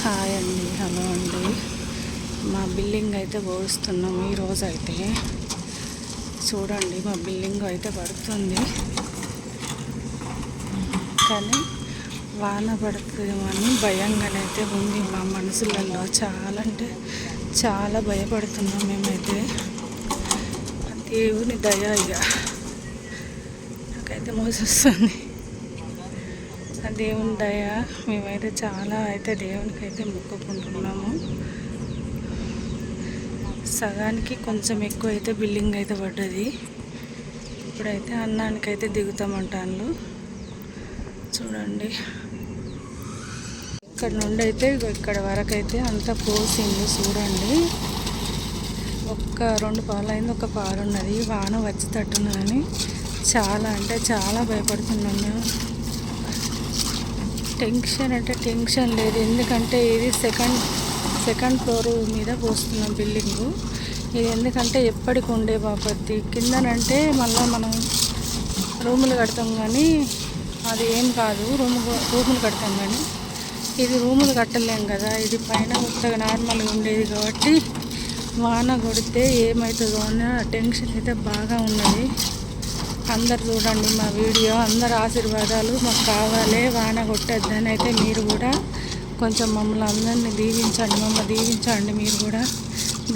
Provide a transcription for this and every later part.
Hi అండి, hello అండి. మా బిల్డింగ్ అయితే పోస్తున్నాము ఈరోజు అయితే. చూడండి, మా బిల్డింగ్ అయితే పడుతుంది, కానీ వాన పడుతుందేమని భయంగానైతే ఉంది మా మనసులలో. చాలా అంటే చాలా భయపడుతున్నాం మేమైతే. దేవుని దయ, ఇక నాకైతే మోసొస్తుంది. దేవుని దయ, మేమైతే చాలా అయితే దేవునికి అయితే మొక్కుకుంటున్నాము. సగానికి కొంచెం ఎక్కువ అయితే బిల్డింగ్ అయితే పడ్డది. ఇప్పుడైతే అన్నానికైతే దిగుతామంటాను. చూడండి, ఇక్కడ నుండి అయితే ఇక్కడ వరకు అయితే అంతా పోసింది. చూడండి, ఒక్క 2 పాలు అయింది, ఒక పాలు ఉన్నది. వాన వచ్చేటట్టున్నదని చాలా అంటే చాలా భయపడుతున్నాం మేము. టెన్షన్ అంటే టెన్షన్ లేదు, ఎందుకంటే ఇది సెకండ్ ఫ్లోర్ మీద పోస్తున్నాం బిల్డింగు. ఇది ఎందుకంటే ఎప్పటికి ఉండే బాపత్తి. కిందనంటే మళ్ళీ మనం రూములు కడతాం, కానీ అది ఏం కాదు. రూములు కడతాం, కానీ ఇది రూములు కట్టలేం కదా. ఇది పైన కొత్తగా నార్మల్గా ఉండేది కాబట్టి వాన కొడితే ఏమవుతుందో అన్న టెన్షన్ అయితే బాగా ఉన్నది. అందరు చూడండి మా వీడియో, అందరు ఆశీర్వాదాలు మాకు కావాలి, వాన కొట్టద్దని. అయితే మీరు కూడా కొంచెం మమ్మల్ని అందరినీ దీవించండి. మీరు కూడా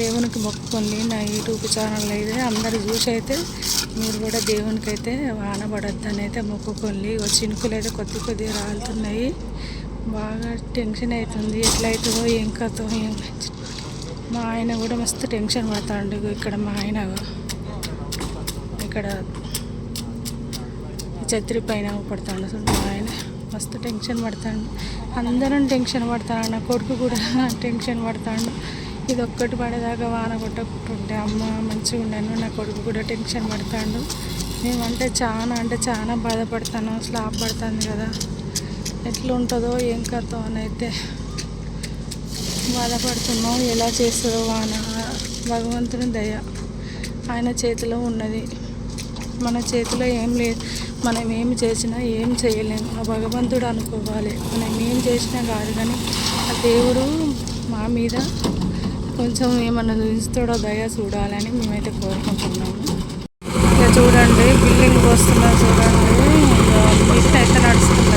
దేవునికి మొక్కుకోండి. నా యూట్యూబ్ ఛానల్ అయితే అందరు చూసి అయితే మీరు కూడా దేవునికి అయితే వాన పడద్దని అయితే మొక్కుకోండి. చినుకులు అయితే కొద్దిగా రాలుతున్నాయి. బాగా టెన్షన్ అవుతుంది, ఎట్లయితుందో ఏం కథో ఏం. మా ఆయన కూడా మస్తు టెన్షన్ పడతాడు. ఇక్కడ మా ఆయన ఇక్కడ ఛత్రి పైన పడతాడు. మా ఆయన మస్తు టెన్షన్ పడతాడు. అందరం టెన్షన్ పడతాడు. నా కొడుకు కూడా టెన్షన్ పడతాడు. ఇది ఒక్కటి పడేదాకా వాన కొట్టకుంటుంటే అమ్మ మంచిగా ఉండను. నా కొడుకు కూడా టెన్షన్ పడతాడు. మేమంటే చాలా బాధపడతాను. స్లాబ్ పడుతుంది కదా, ఎట్లా ఉంటుందో ఏం కథో అని అయితే బాధపడుతున్నాం. ఎలా చేస్తుందో వాన, భగవంతుని దయ ఆయన చేతిలో ఉన్నది. మన చేతిలో ఏం లేదు. మనం ఏం చేసినా ఏం చేయలేము, ఆ భగవంతుడు అనుకోవాలి. మనం ఏం చేసినా కాదు, కానీ ఆ దేవుడు మా మీద కొంచెం ఏమన్నా చూస్తాడో దయ చూడాలని మేమైతే కోరుకుంటున్నాము. ఇక చూడండి, బిల్డింగ్ వస్తున్నా చూడండి, మిషన్ అయితే నడుస్తుంది.